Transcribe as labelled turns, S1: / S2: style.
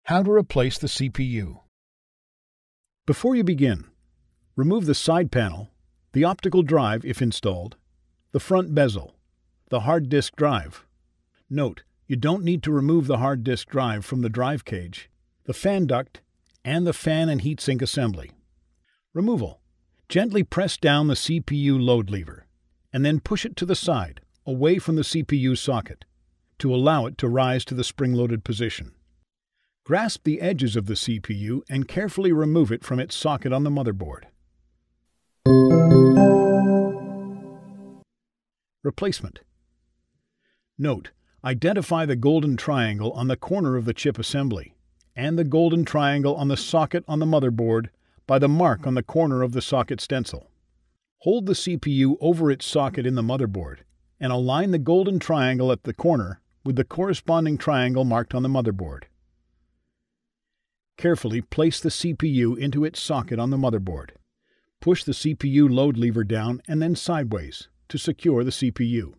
S1: How to replace the CPU. Before you begin, remove the side panel, the optical drive if installed, the front bezel, the hard disk drive. Note, you don't need to remove the hard disk drive from the drive cage, the fan duct, and the fan and heatsink assembly. Removal. Gently press down the CPU load lever, and then push it to the side, away from the CPU socket, to allow it to rise to the spring-loaded position. Grasp the edges of the CPU and carefully remove it from its socket on the motherboard. Replacement. Note, identify the golden triangle on the corner of the chip assembly and the golden triangle on the socket on the motherboard by the mark on the corner of the socket stencil. Hold the CPU over its socket in the motherboard and align the golden triangle at the corner with the corresponding triangle marked on the motherboard. Carefully place the CPU into its socket on the motherboard. Push the CPU load lever down and then sideways to secure the CPU.